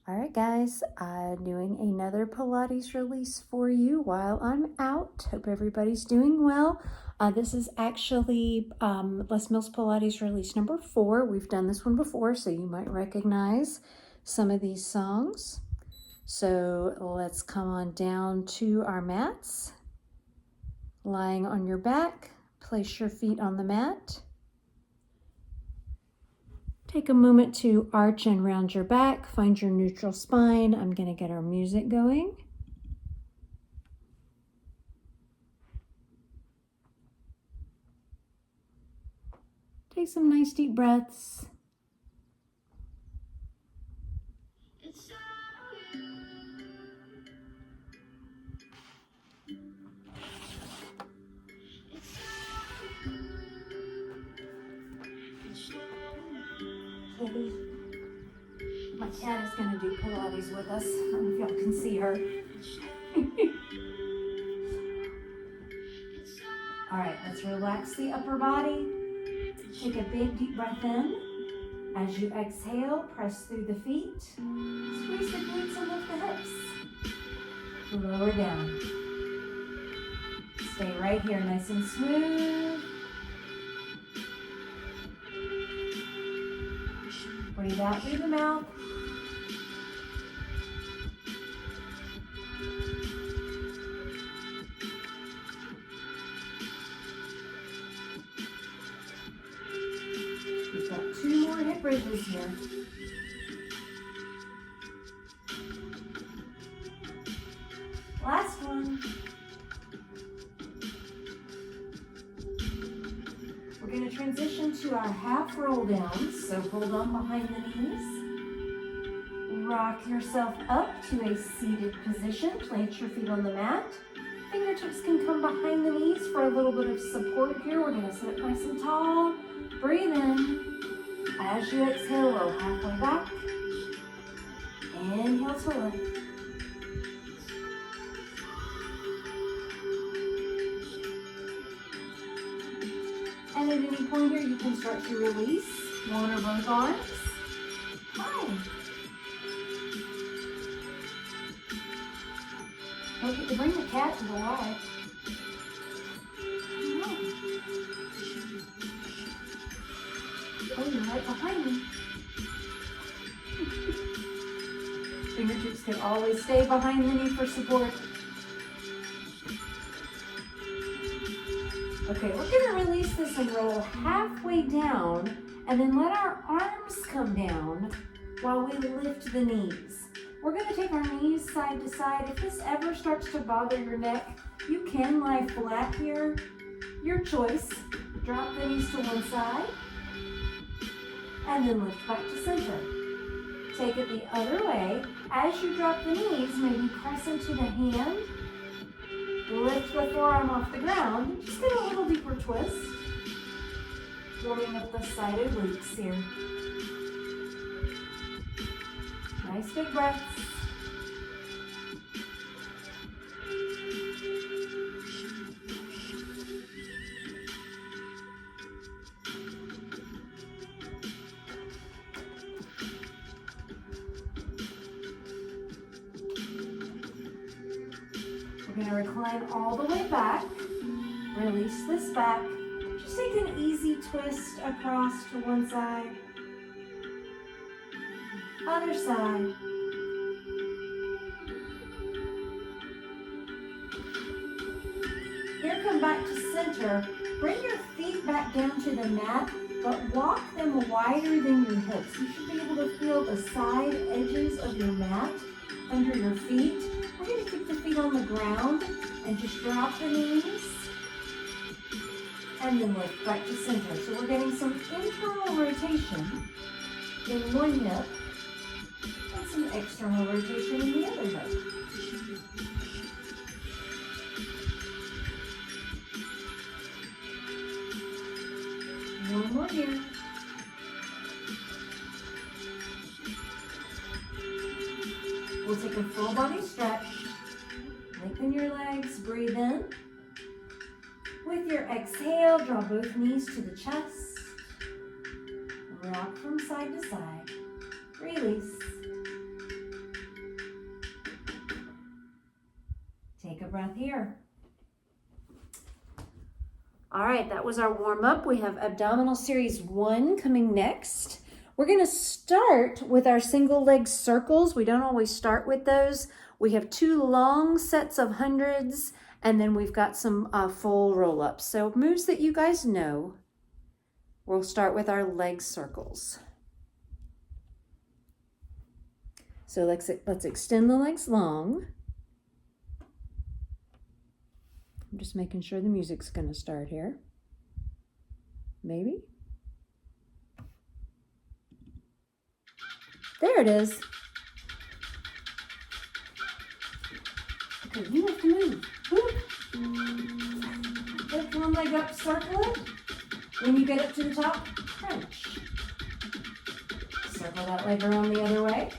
All right, guys, doing another Pilates release for you while I'm out. Hope everybody's doing well. This is actually Les Mills Pilates release number 4. We've done this one before, so you might recognize some of these songs. So let's come on down to our mats. Lying on your back, place your feet on the mat. Take a moment to arch and round your back, find your neutral spine. I'm going to get our music going. Take some nice deep breaths. My cat is going to do Pilates with us. I don't know if y'all can see her. All right, let's relax the upper body. Take a big deep breath in. As you exhale, press through the feet. Squeeze the glutes and lift the hips. Lower down. Stay right here, nice and smooth. Breathe out through the mouth. We've got 2 more hip raises here. Last one. We're going to transition to our half roll downs. So hold on behind the knees. Rock yourself up to a seated position. Plant your feet on the mat. Fingertips can come behind the knees for a little bit of support here. We're going to sit up nice and tall. Breathe in. As you exhale, roll halfway back. Inhale to lift. And at any point here, you can start to release one or both arms. Fine. Don't forget to bring the cat to the light. Oh, you're right behind me. Fingertips can always stay behind the knee for support. Okay, we're going to release this and roll halfway down and then let our arms come down while we lift the knees. We're going to take our knees side to side. If this ever starts to bother your neck, you can lie flat here. Your choice. Drop the knees to one side and then lift back to center. Take it the other way. As you drop the knees, maybe press into the hand. Lift the forearm off the ground. Just get a little deeper twist. Warming up the side of glutes here. Nice big breaths. We're going to recline all the way back. Release this back. Just take an easy twist across to one side. Other side. Here, come back to center. Bring your feet back down to the mat, but walk them wider than your hips. You should be able to feel the side edges of your mat under your feet. We're going to keep the feet on the ground and just drop the knees and then lift back to center. So we're getting some internal rotation in one hip and some external rotation in the other hip. One more here. We'll take a full body stretch. Lengthen your legs, breathe in. With your exhale, draw both knees to the chest. Rock from side to side. Release. breath here. All right, that was our warm up. We have abdominal series 1 coming next. We're going to start with our single leg circles. We don't always start with those. We have 2 long sets of hundreds, and then we've got some full roll-ups. So moves that you guys know. We'll start with our leg circles. So let's extend the legs long. I'm just making sure the music's going to start here. Maybe. There it is. Okay, you have to move. Lift one leg up, circle it. When you get up to the top, crunch. Circle that leg around the other way.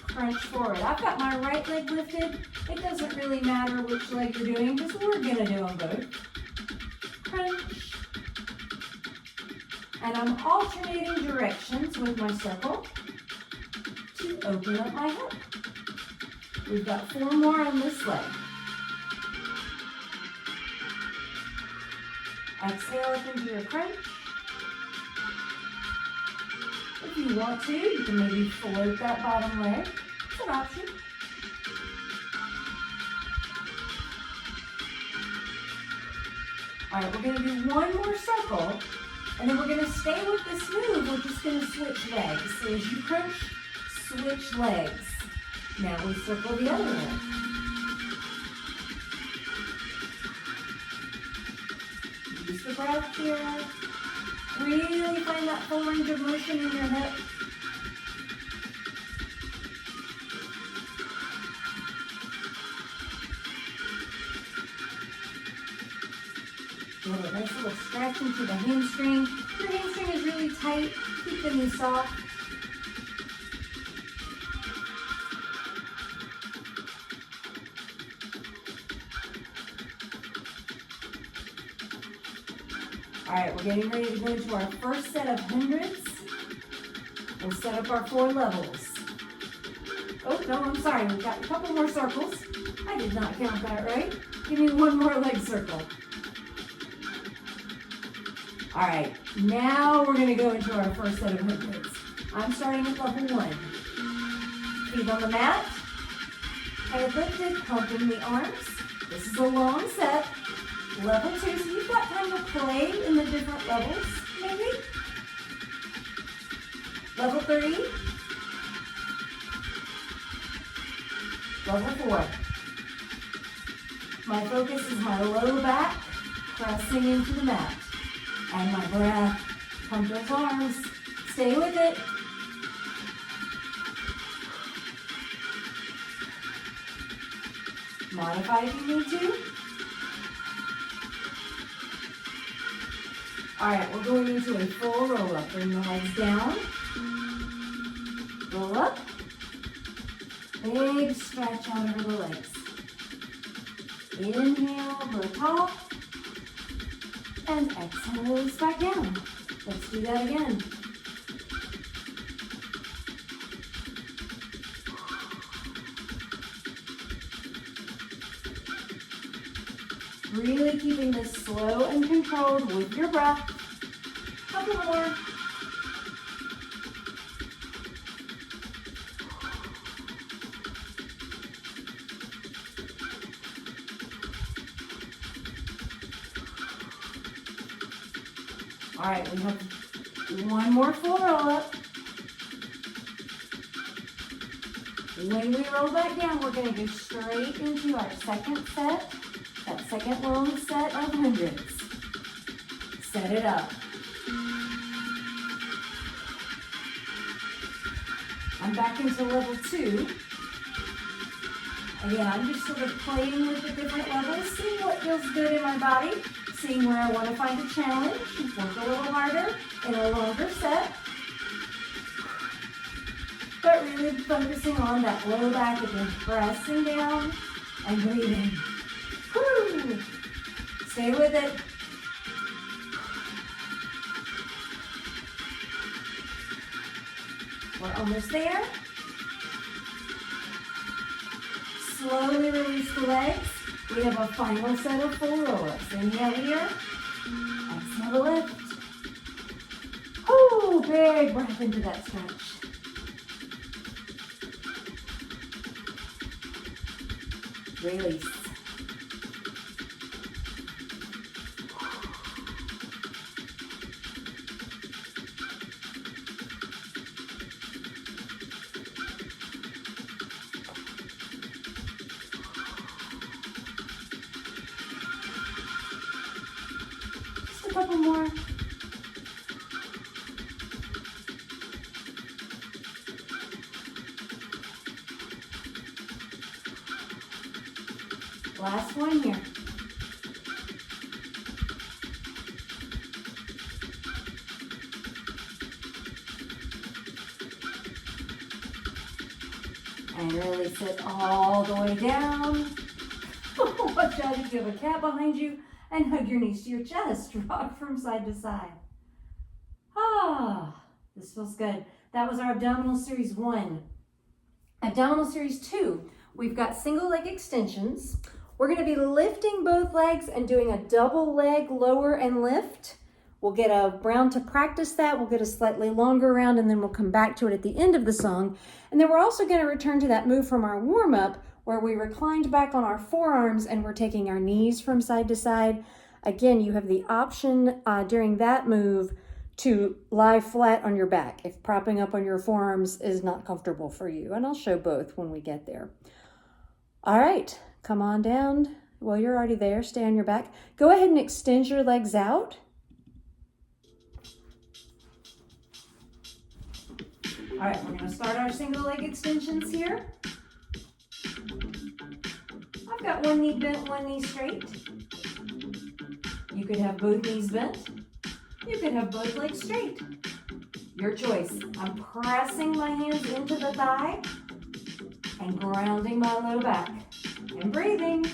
Crunch forward. I've got my right leg lifted. It doesn't really matter which leg you're doing because we're going to do them both. Crunch. And I'm alternating directions with my circle to open up my hip. We've got 4 more on this leg. Exhale up into your crunch. If you want to, you can maybe float that bottom leg. It's an option. All right, we're going to do one more circle, and then we're going to stay with this move. We're just going to switch legs. So as you crunch, switch legs. Now we circle the other leg. Use the breath here. Really find that full range of motion in your hip. Get a nice little stretch into the hamstring. If your hamstring is really tight, keep the knee soft. All right, we're getting ready to go into our first set of hundreds. We'll set up our 4 levels. Oh, no, I'm sorry. We've got a couple more circles. I did not count that right. Give me one more leg circle. All right, now we're going to go into our first set of hundreds. I'm starting at level 1. Feet on the mat. Head lifted, pumping the arms. This is a long set. Level 2, so you've got time to play in the different levels, maybe. Level 3. Level 4. My focus is my low back pressing into the mat. And my breath. Pump those arms. Stay with it. Modify if you need to. All right, we're going into a full roll up. Bring the legs down. Roll up. Big stretch out over the legs. Inhale, go top. And exhale, release back down. Let's do that again. Really keeping this slow and controlled with your breath. Couple more. All right, we have one more full roll up. When we roll back down, we're going to go straight into our second set. That second long set of hundreds. Set it up. I'm back into level 2. Again, I'm just sort of playing with the different levels, seeing what feels good in my body, seeing where I want to find a challenge, work a little harder in a longer set. But really focusing on that low back again, pressing down and breathing. Woo! Stay with it. We're almost there. slowly release the legs. We have a final set of 4 roll-ups. Inhale here. Exhale to lift. Oh, big breath into that stretch. Release. Just a couple more. Last one here. And release it all the way down. Watch out if you have a cat behind you, and hug your knees to your chest. Rock from side to side. Ah, this feels good. That was our abdominal series 1. Abdominal series 2, we've got single leg extensions. We're going to be lifting both legs and doing a double leg lower and lift. We'll get a round to practice that. We'll get a slightly longer round, and then we'll come back to it at the end of the song. And then we're also going to return to that move from our warm-up where we reclined back on our forearms and we're taking our knees from side to side. Again, you have the option during that move to lie flat on your back if propping up on your forearms is not comfortable for you. And I'll show both when we get there. All right, come on down. Well, you're already there. Stay on your back. Go ahead and extend your legs out. All right, we're going to start our single leg extensions here. I've got one knee bent, one knee straight. You could have both knees bent. You could have both legs straight. Your choice. I'm pressing my hands into the thigh and grounding my low back and breathing.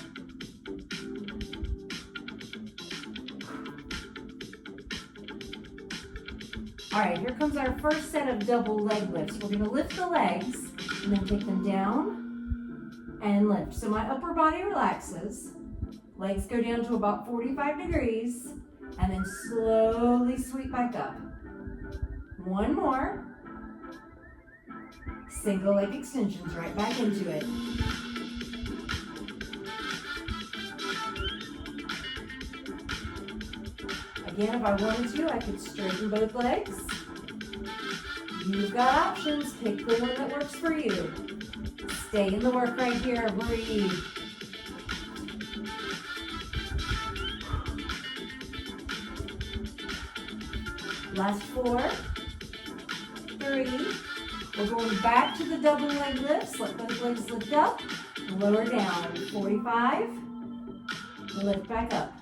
All right, here comes our first set of double leg lifts. We're going to lift the legs and then take them down and lift. So my upper body relaxes. Legs go down to about 45 degrees and then slowly sweep back up. One more. Single leg extensions right back into it. Again, if I wanted to, I could straighten both legs. You've got options. Pick the one that works for you. Stay in the work right here. Breathe. Last 4, 3. We're going back to the double leg lifts. Let those legs lift up. Lower down. 45. Lift back up.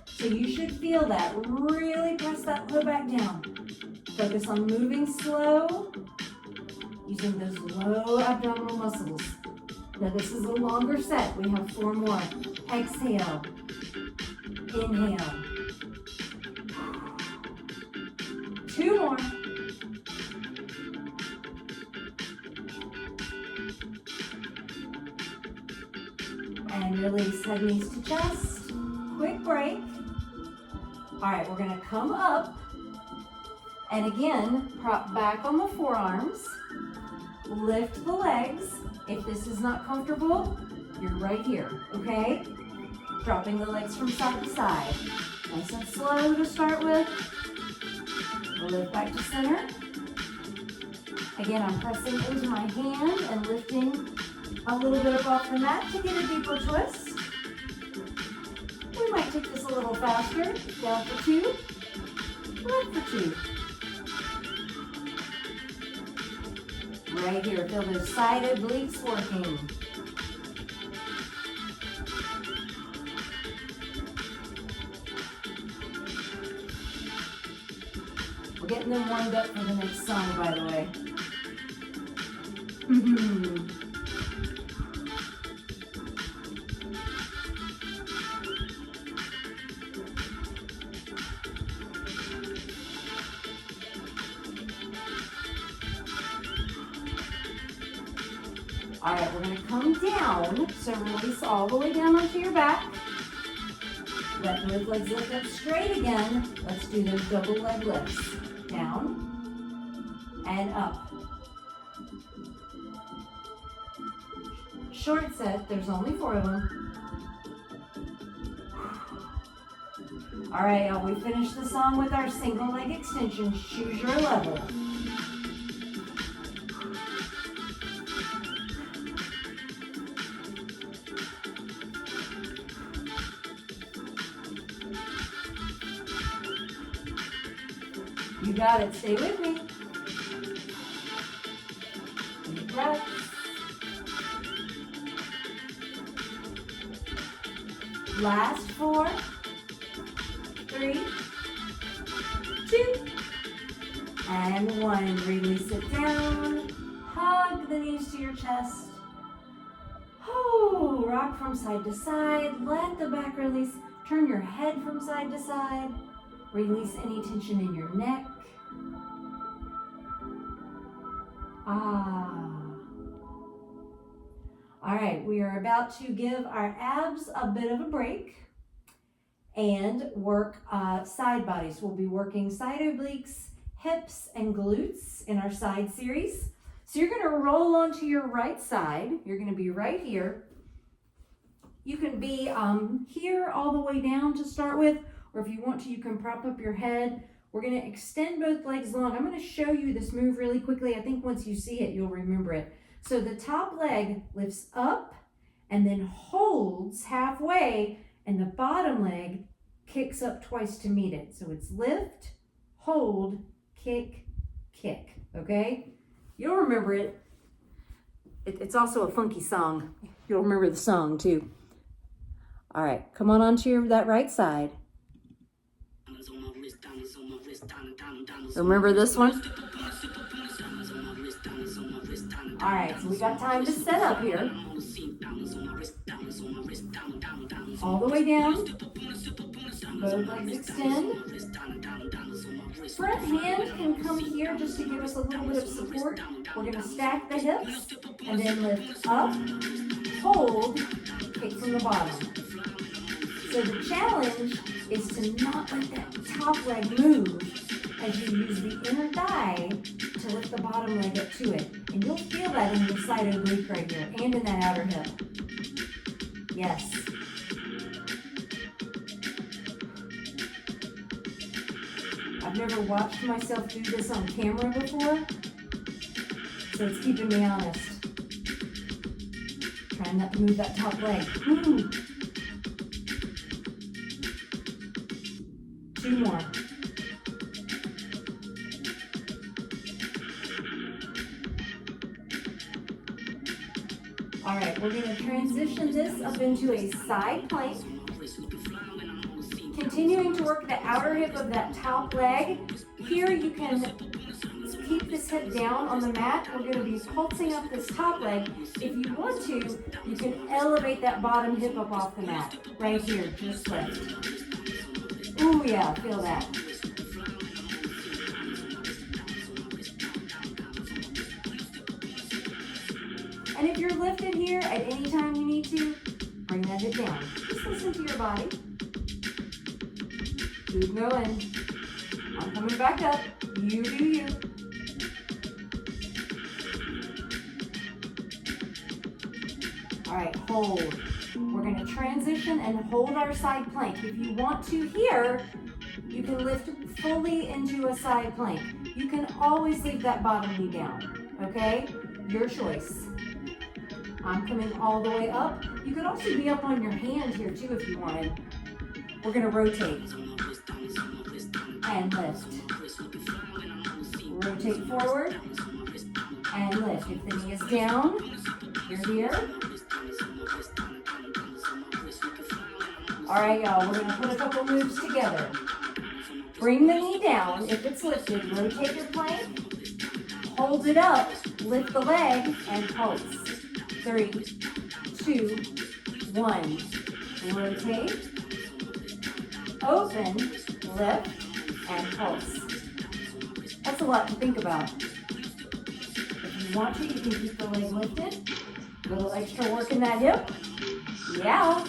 So you should feel that. Really press that low back down. Focus on moving slow, using those low abdominal muscles. Now this is a longer set. We have 4 more. Exhale. Inhale. 2 more. And release, head, knees to chest. Quick break. All right, we're gonna come up and again, prop back on the forearms. Lift the legs. If this is not comfortable, you're right here, okay? Dropping the legs from side to side. Nice and slow to start with. Lift back to center. Again, I'm pressing into my hand and lifting a little bit up off the mat to get a deeper twist. We might take this a little faster. Down for 2, left for 2. Right here, feel those side obliques working. We're getting them warmed up for the next song, by the way. All right, we're gonna come down. So release all the way down onto your back. Let both legs lift up straight again. Let's do those double leg lifts. Down and up. Short set, there's only 4 of them. All right, y'all, we finished the song with our single leg extensions. Choose your level. You got it, stay with me. Deep breaths. Last 4, 3, 2, and 1. Release it down. Hug the knees to your chest. Oh, rock from side to side. Let the back release. Turn your head from side to side. Release any tension in your neck. All right, we are about to give our abs a bit of a break and work side bodies. We'll be working side obliques, hips, and glutes in our side series. So you're gonna roll onto your right side. You're gonna be right here. You can be here all the way down to start with, or if you want to, you can prop up your head. We're gonna extend both legs long. I'm gonna show you this move really quickly. I think once you see it, you'll remember it. So the top leg lifts up and then holds halfway, and the bottom leg kicks up twice to meet it. So it's lift, hold, kick, kick, okay? You'll remember it. It's also a funky song. You'll remember the song too. All right, come on onto that right side. Remember this one? All right, so we got time to set up here. All the way down. Both legs extend. Front hand can come here just to give us a little bit of support. We're going to stack the hips and then lift up, hold, kick from the bottom. So the challenge is to not let that top leg move as you use the inner thigh to lift the bottom leg up to it. And you'll feel that in your side oblique right here and in that outer hip. Yes. I've never watched myself do this on camera before, so it's keeping me honest. Trying not to move that top leg. Ooh. 2 more. All right, we're going to transition this up into a side plank. Continuing to work the outer hip of that top leg. Here you can keep this hip down on the mat. We're going to be pulsing up this top leg. If you want to, you can elevate that bottom hip up off the mat. Right here, just lift. Ooh, yeah, feel that. And if you're lifted here at any time you need to, bring that hip down. Just listen to your body. Keep going. I'm coming back up. You do you. All right, hold. We're going to transition and hold our side plank. If you want to here, you can lift fully into a side plank. You can always leave that bottom knee down, okay? Your choice. I'm coming all the way up. You could also be up on your hand here too if you wanted. We're going to rotate and lift. Rotate forward and lift. If the knee is down, you're here. All right, y'all, we're going to put a couple moves together. Bring the knee down. If it's lifted, rotate your plank. Hold it up. Lift the leg and pulse. 3, 2, 1. Rotate. Open. Lift. And pulse. That's a lot to think about. If you want to, you can keep the leg lifted. A little extra work in that hip. Yeah.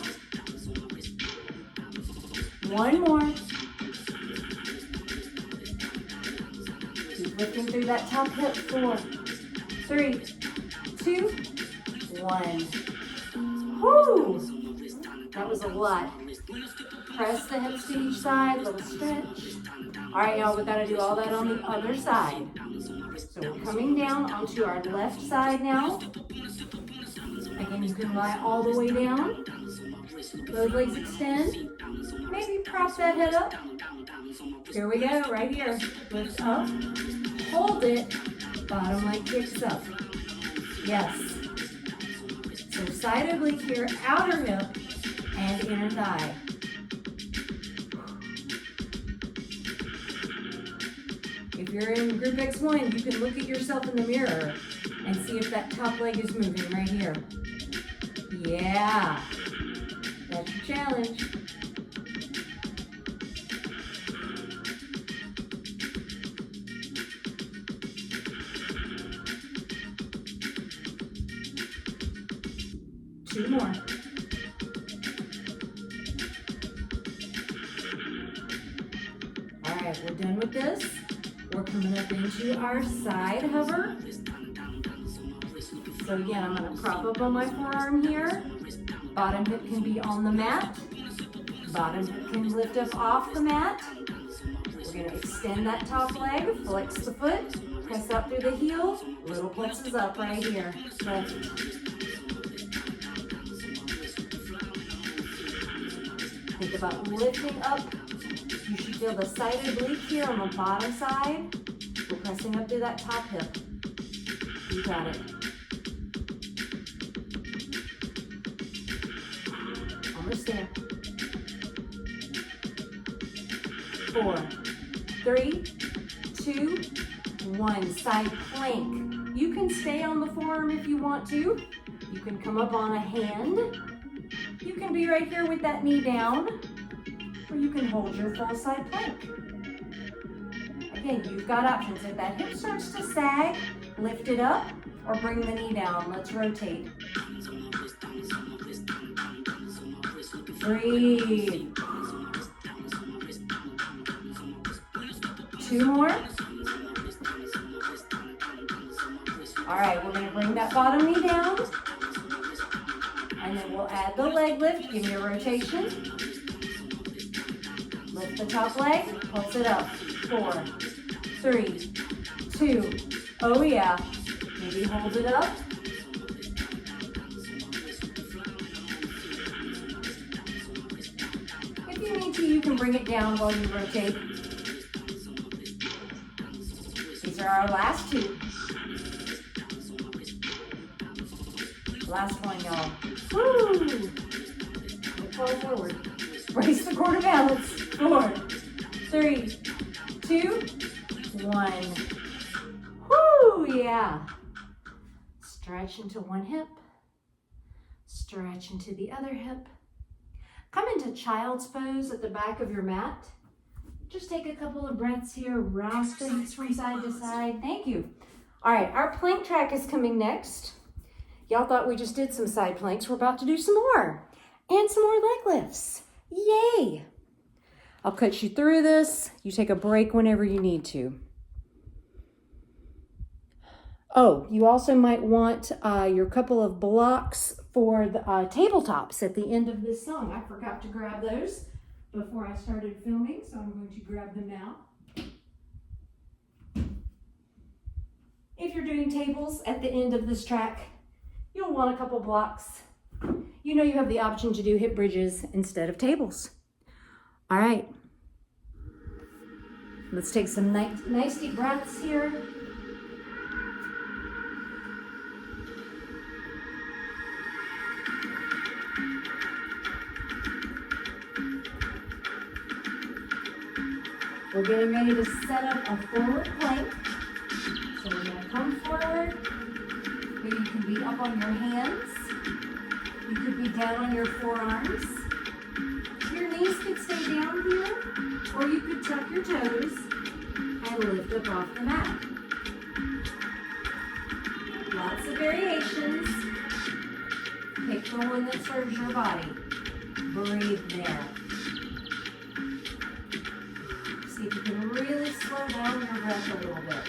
One more. Keep lifting through that top hip. 4, 3, 2, 1. Whoo! That was a lot. Press the hips to each side, little stretch. All right, y'all, we gotta do all that on the other side. So we're coming down onto our left side now. Again, you can lie all the way down. Those legs extend. Maybe prop that head up. Here we go, right here. Lift up, hold it, bottom leg kicks up. Yes. So side oblique here, outer hip and inner thigh. If you're in group X1, you can look at yourself in the mirror and see if that top leg is moving right here. Yeah, that's your challenge. Two more. All right, we're done with this. We're coming up into our side hover. So again, I'm going to prop up on my forearm here. Bottom hip can be on the mat. Bottom hip can lift up off the mat. We're going to extend that top leg, flex the foot, press up through the heel, little plexes up right here. Lift. Think about lifting up. You should feel the side oblique here on the bottom side. We're pressing up through that top hip. You got it. Almost there. 4, 3, 2, 1. Side plank. You can stay on the forearm if you want to. You can come up on a hand. You can be right here with that knee down, or you can hold your full side plank. Again, you've got options. If that hip starts to sag, lift it up or bring the knee down. Let's rotate. Breathe. 2 more. All right, we're going to bring that bottom knee down. And then we'll add the leg lift. Give me a rotation. Lift the top leg, pulse it up. 4, 3, 2. Oh yeah. Maybe hold it up. If you need to, you can bring it down while you rotate. These are our last 2. Last one, y'all. Woo! Pull forward. Brace the core to balance. 4, 3, 2, 1. Woo! Yeah. Stretch into one hip. Stretch into the other hip. Come into child's pose at the back of your mat. Just take a couple of breaths here. Rock things from side to side. Thank you. All right, our plank track is coming next. Y'all thought we just did some side planks. We're about to do some more. And some more leg lifts. Yay! I'll coach you through this. You take a break whenever you need to. Oh, you also might want your couple of blocks for the tabletops at the end of this song. I forgot to grab those before I started filming, so I'm going to grab them now. If you're doing tables at the end of this track, you'll want a couple blocks. You know you have the option to do hip bridges instead of tables. All right. Let's take some nice deep breaths here. We're getting ready to set up a forward plank. So we're going to come forward. Here you can be up on your hands. You could be down on your forearms. Your knees could stay down here, or you could tuck your toes and lift up off the mat. Lots of variations. Pick the one that serves your body. Breathe there. See if you can really slow down your breath a little bit.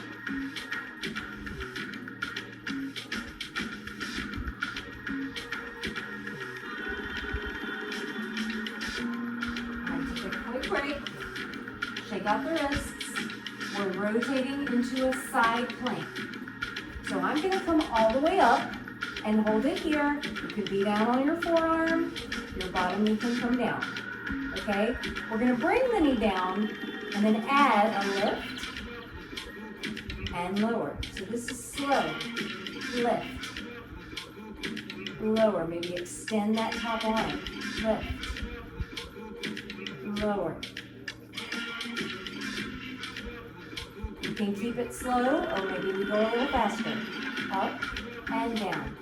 All right, take a quick break. Shake out the wrists. We're rotating into a side plank. So I'm going to come all the way up and hold it here. You could be down on your forearm. Your bottom knee can come down. Okay? We're going to bring the knee down and then add a lift and lower. So this is slow. Lift. Lower. Maybe extend that top arm. Lift. Lower. You can keep it slow, or maybe we go a little faster. Up and down.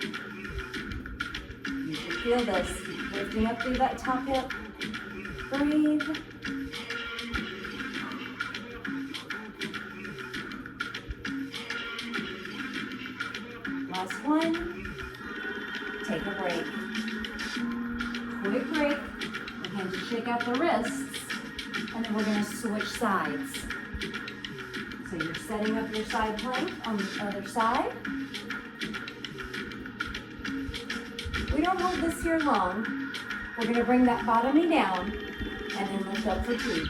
You should feel this. Keep lifting up through that top hip. Breathe. Last one. Take a break. Quick break. Again, just shake out the wrists, and then we're going to switch sides. So you're setting up your side plank on the other side. We don't hold this here long. We're going to bring that bottom knee down and then lift up for 2.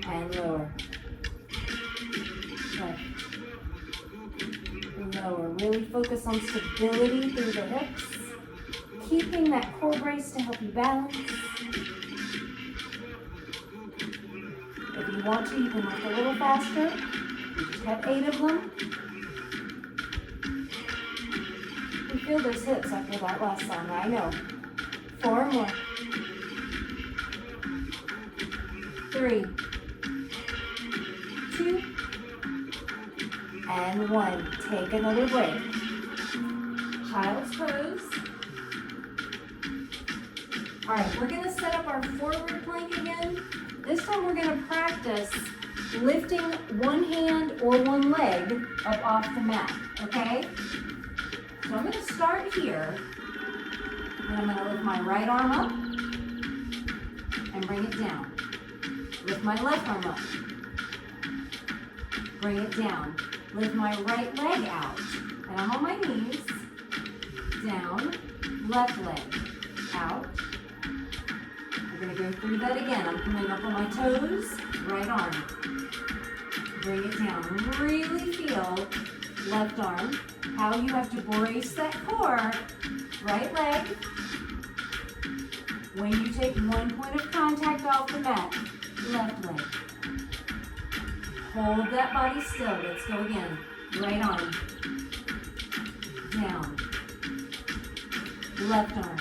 And lower. Lift. Lower. Really focus on stability through the hips. Keeping that core brace to help you balance. If you want to, you can lift a little faster. We just have 8 of them. You feel those hips after that last song, I know. 4 more. 3, 2, and 1. Take another break. Child's pose. All right, we're gonna set up our forward plank again. This time we're going to practice lifting one hand or one leg up off the mat, okay? So I'm going to start here, and I'm going to lift my right arm up and bring it down. Lift my left arm up, bring it down. Lift my right leg out, and I'm on my knees, down, left leg, out. We're going to go through that again. I'm coming up on my toes, right arm. Bring it down. Really feel left arm, how you have to brace that core. Right leg. When you take one point of contact off the mat, left leg. Hold that body still. Let's go again. Right arm. Down. Left arm.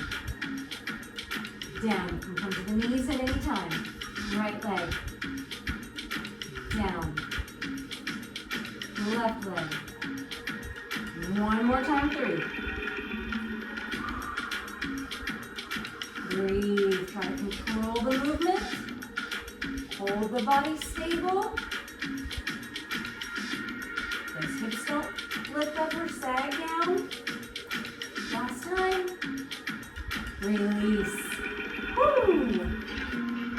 Down. You can come to the knees at any time. Right leg. Down. Left leg. One more time through. Breathe. Try to control the movement. Hold the body stable. Those hips don't lift up or sag down. Last time. Release. Woo!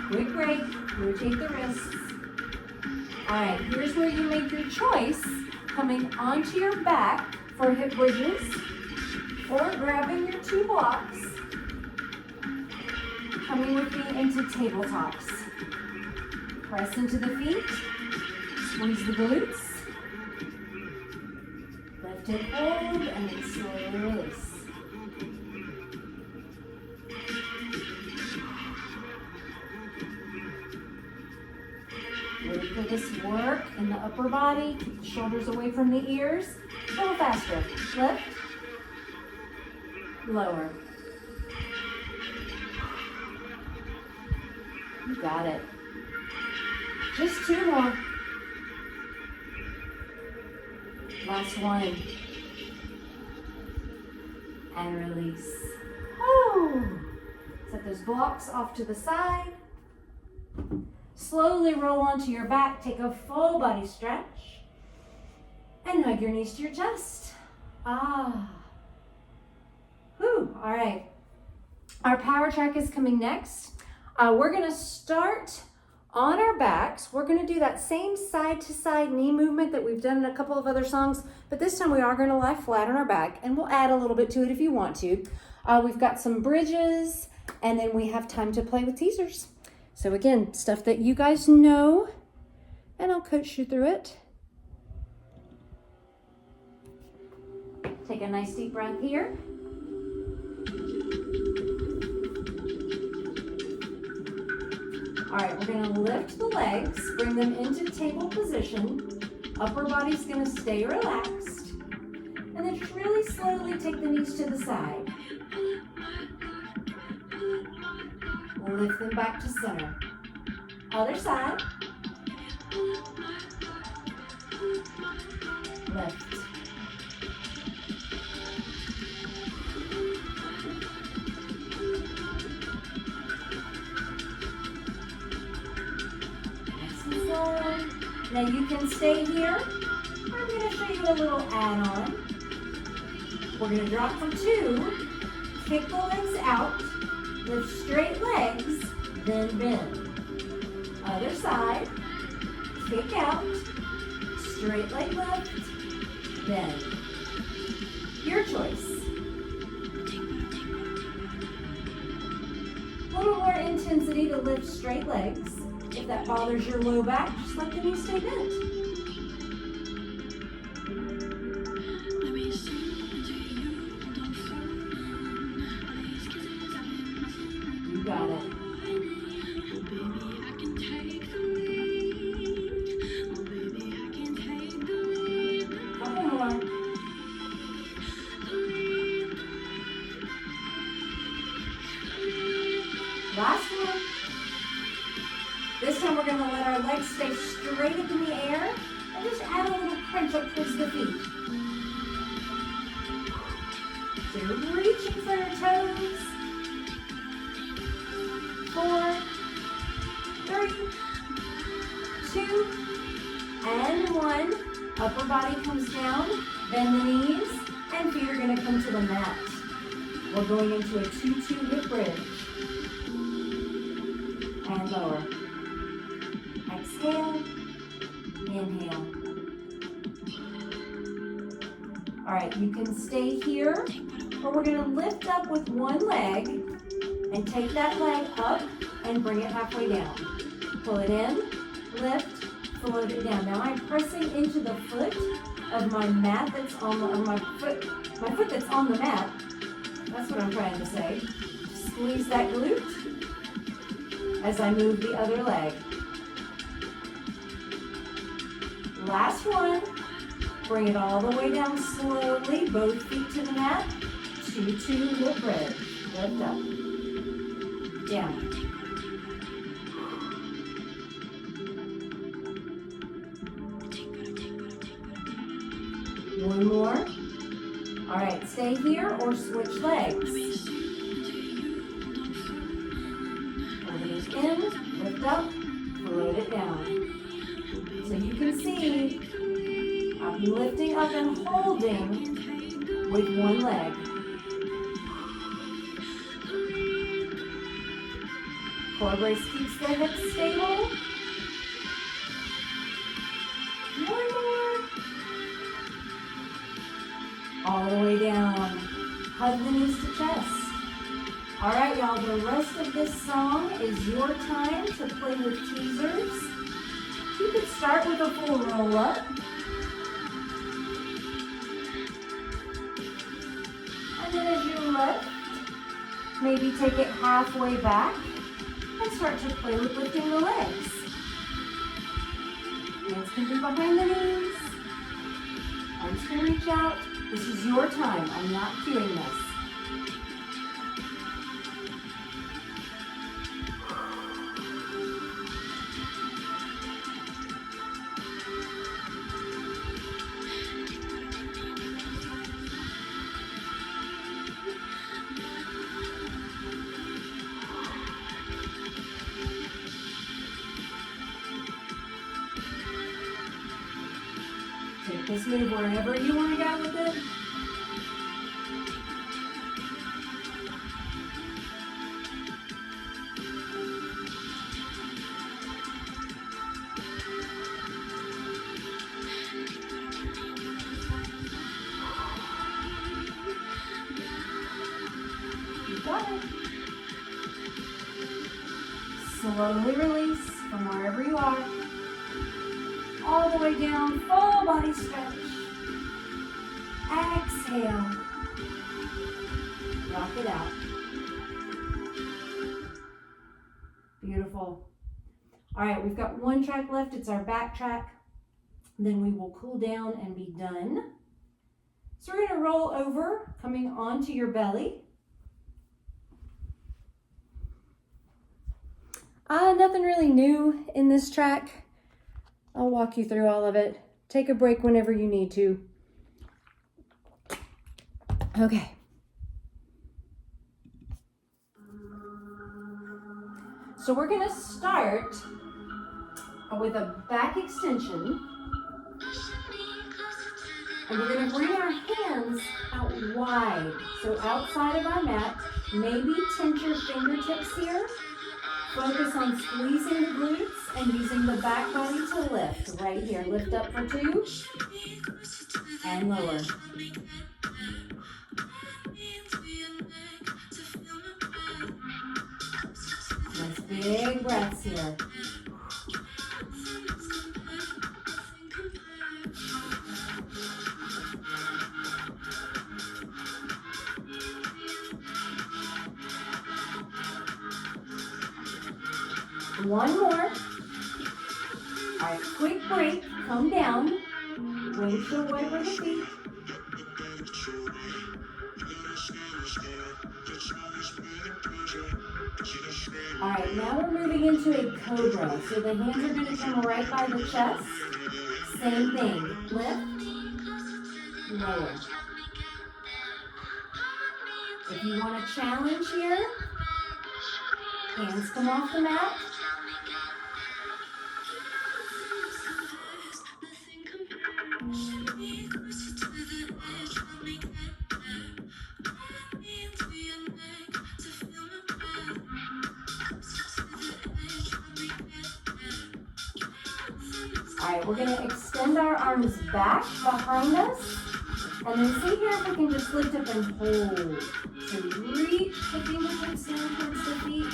Quick break. Rotate the wrists. Alright, here's where you make your choice. Coming onto your back for hip bridges, or grabbing your 2 blocks. Coming with me into tabletops. Press into the feet. Squeeze the glutes. Lift it, hold, and then slowly release. Really feel this work in the upper body. Keep the shoulders away from the ears. A little faster. Lift. Lower. You got it. Just 2 more. Last one. And release. Woo! Set those blocks off to the side. Slowly roll onto your back. Take a full body stretch. And hug your knees to your chest. Ah. All right. Our power track is coming next. We're gonna start on our backs. We're gonna do that same side to side knee movement that we've done in a couple of other songs, but this time we are gonna lie flat on our back, and we'll add a little bit to it if you want to. We've got some bridges, and then we have time to play with teasers. So again, stuff that you guys know, and I'll coach you through it. Take a nice deep breath here. All right, we're gonna lift the legs, bring them into table position. Upper body's gonna stay relaxed. And then just really slowly take the knees to the side. Lift them back to center. Other side. Lift. Now you can stay here. I'm going to show you a little add-on. We're going to drop for 2, kick the legs out, lift straight legs, then bend. Other side, kick out, straight leg lift, bend. Your choice. A little more intensity to lift straight legs. If that bothers your low back, just let the knees stay bent. You got it. Couple more. Last one. This time we're going to let our legs stay straight up in the air and just add a little crunch up towards the feet. So you're reaching for your toes. 4, 3, 2, and 1. Upper body comes down, bend the knees, and feet are going to come to the mat. We're going into a 2-2 hip bridge. And lower. Exhale, inhale. All right, you can stay here, or we're gonna lift up with one leg and take that leg up and bring it halfway down. Pull it in, lift, float it down. Now I'm pressing into the foot of my mat that's on the, or my foot that's on the mat. That's what I'm trying to say. Squeeze that glute as I move the other leg. Last one. Bring it all the way down slowly, both feet to the mat. 2-2 hip bridge. Lift up. Down. One more. All right, stay here or switch legs. Hold it in, lift up, float it down. So you can see I'm lifting up and holding with one leg. Core brace keeps the hips stable. One more. All the way down. Hug the knees to chest. All right, y'all, the rest of this song is your time to play with teasers. You could start with a full roll up. And then as you lift, maybe take it halfway back and start to play with lifting the legs. Hands can be behind the knees. Arms can reach out. This is your time. I'm not cueing this. Take this move wherever you want to go with it. got it. Slowly release from wherever you are. All the way down, full body stretch. Exhale. Rock it out. Beautiful. All right, we've got one track left. It's our back track. Then we will cool down and be done. So we're going to roll over, coming onto your belly. Nothing really new in this track. I'll walk you through all of it. Take a break whenever you need to. Okay. So we're going to start with a back extension. And we're going to bring our hands out wide. So outside of our mat, maybe tense your fingertips here. Focus on squeezing the glutes and using the back body to lift. Right here, lift up for 2 and lower. Nice big breaths here. One more. All right, quick break. Come down. Windshield wiper the feet. All right, now we're moving into a cobra. So the hands are going to come right by the chest. Same thing. Lift, lower. If you want a challenge here, hands come off the mat. All right, we're going to extend our arms back behind us. And then see here if we can just lift up and hold. So reach the fingertips down towards the feet.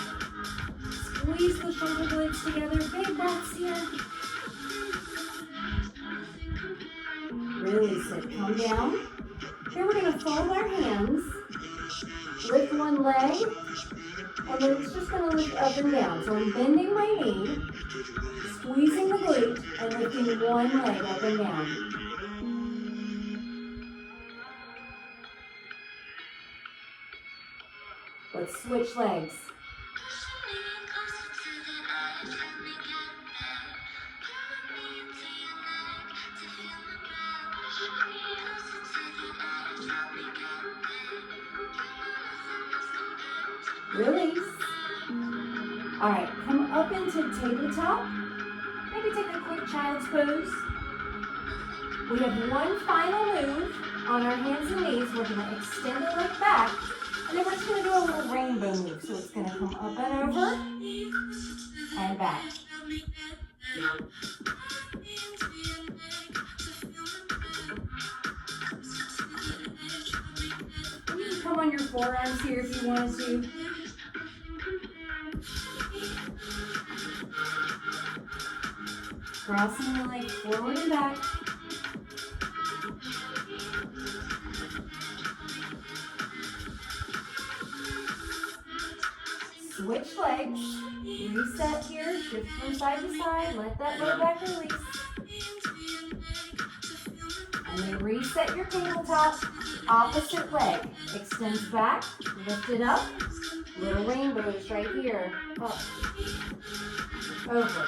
Squeeze the shoulder blades together. Big breaths here. Release it. Come down. Here we're going to fold our hands. Lift one leg. And then it's just going to lift up and down. So I'm bending my knee. Squeezing the glute and lifting one leg up and down. Let's switch legs. Release. All right, come up into tabletop. Maybe take a quick child's pose. We have one final move on our hands and knees. We're going to extend the leg back, and then we're just going to do a little rainbow move. So it's going to come up and over, and back. You can come on your forearms here if you wanted to. Crossing the leg forward and back. Switch legs. Reset here. Shift from side to side. Let that low back release. And then reset your tabletop. Opposite leg. Extends back. Lift it up. Little rainbows right here. Up. Over.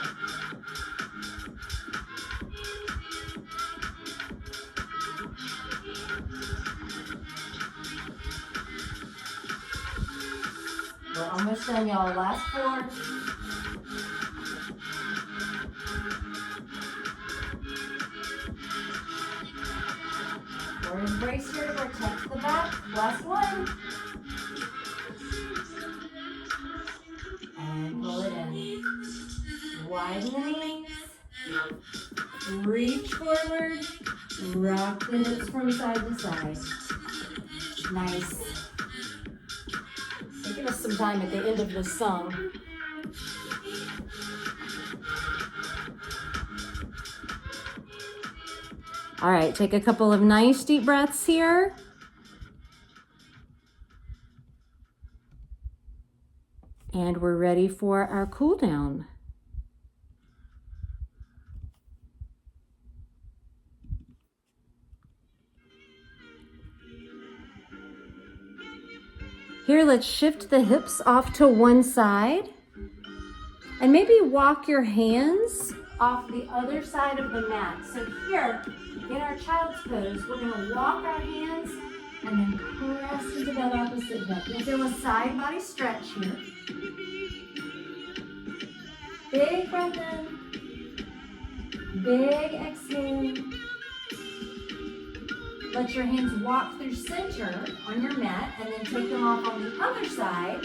We're almost done, y'all. Last 4. We're in brace here. Protect the back. Last 1. And pull it in. Widen the knees. Reach forward. Rock the hips from side to side. Nice. Take Give us some time at the end of this song. All right, take a couple of nice deep breaths here. And we're ready for our cool down. Here, let's shift the hips off to one side and maybe walk your hands off the other side of the mat. So here, in our child's pose, we're gonna walk our hands and then press into that opposite hip. We'll do a side body stretch here. Big breath in, big exhale. Let your hands walk through center on your mat and then take them off on the other side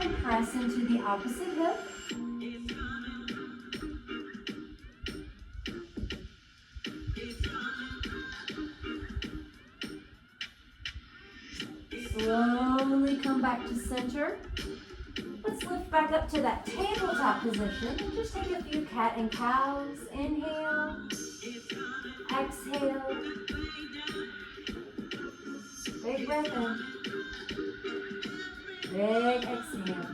and press into the opposite hip. Slowly come back to center. Let's lift back up to that tabletop position and just take a few cat and cows. Inhale, exhale. Big breath in. Big exhale.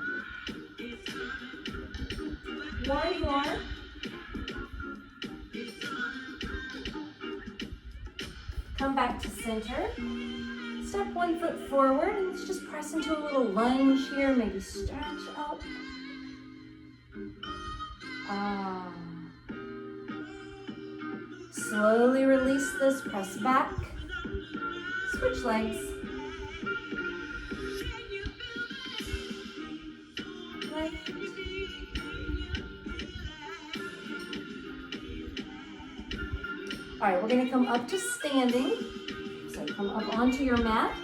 One more. Come back to center. Step one foot forward and let's just press into a little lunge here. Maybe stretch up. Slowly release this. Press back. Switch legs. Lift. All right, we're going to come up to standing. So come up onto your mat.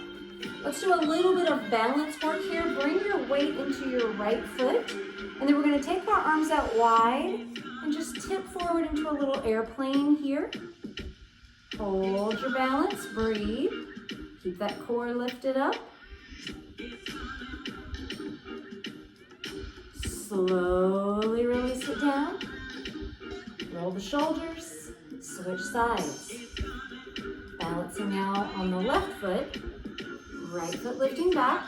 Let's do a little bit of balance work here. Bring your weight into your right foot. And then we're going to take our arms out wide and just tip forward into a little airplane here. Hold your balance. Breathe. Keep that core lifted up. Slowly release it down. Roll the shoulders. Switch sides. Balancing now on the left foot. Right foot lifting back.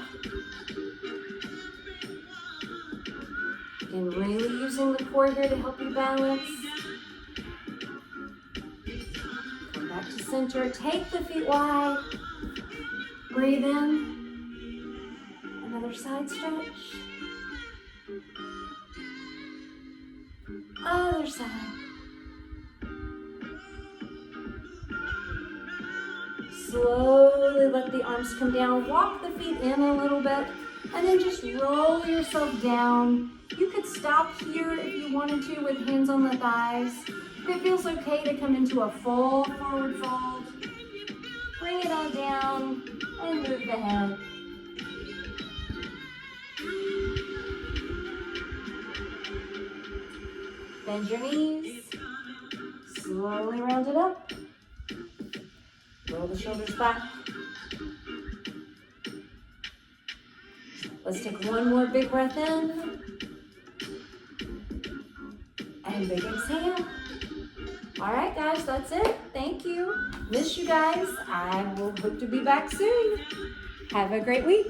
And really using the core here to help you balance. Come back to center. Take the feet wide. Breathe in. Another side stretch. Other side. Slowly let the arms come down. Walk the feet in a little bit. And then just roll yourself down. You could stop here if you wanted to with hands on the thighs. If it feels okay to come into a full forward fold, bring it on down and move the head. Bend your knees. Slowly round it up. Roll the shoulders back. Let's take one more big breath in. And big exhale. All right, guys, that's it. Thank you. Miss you guys. I will hope to be back soon. Have a great week.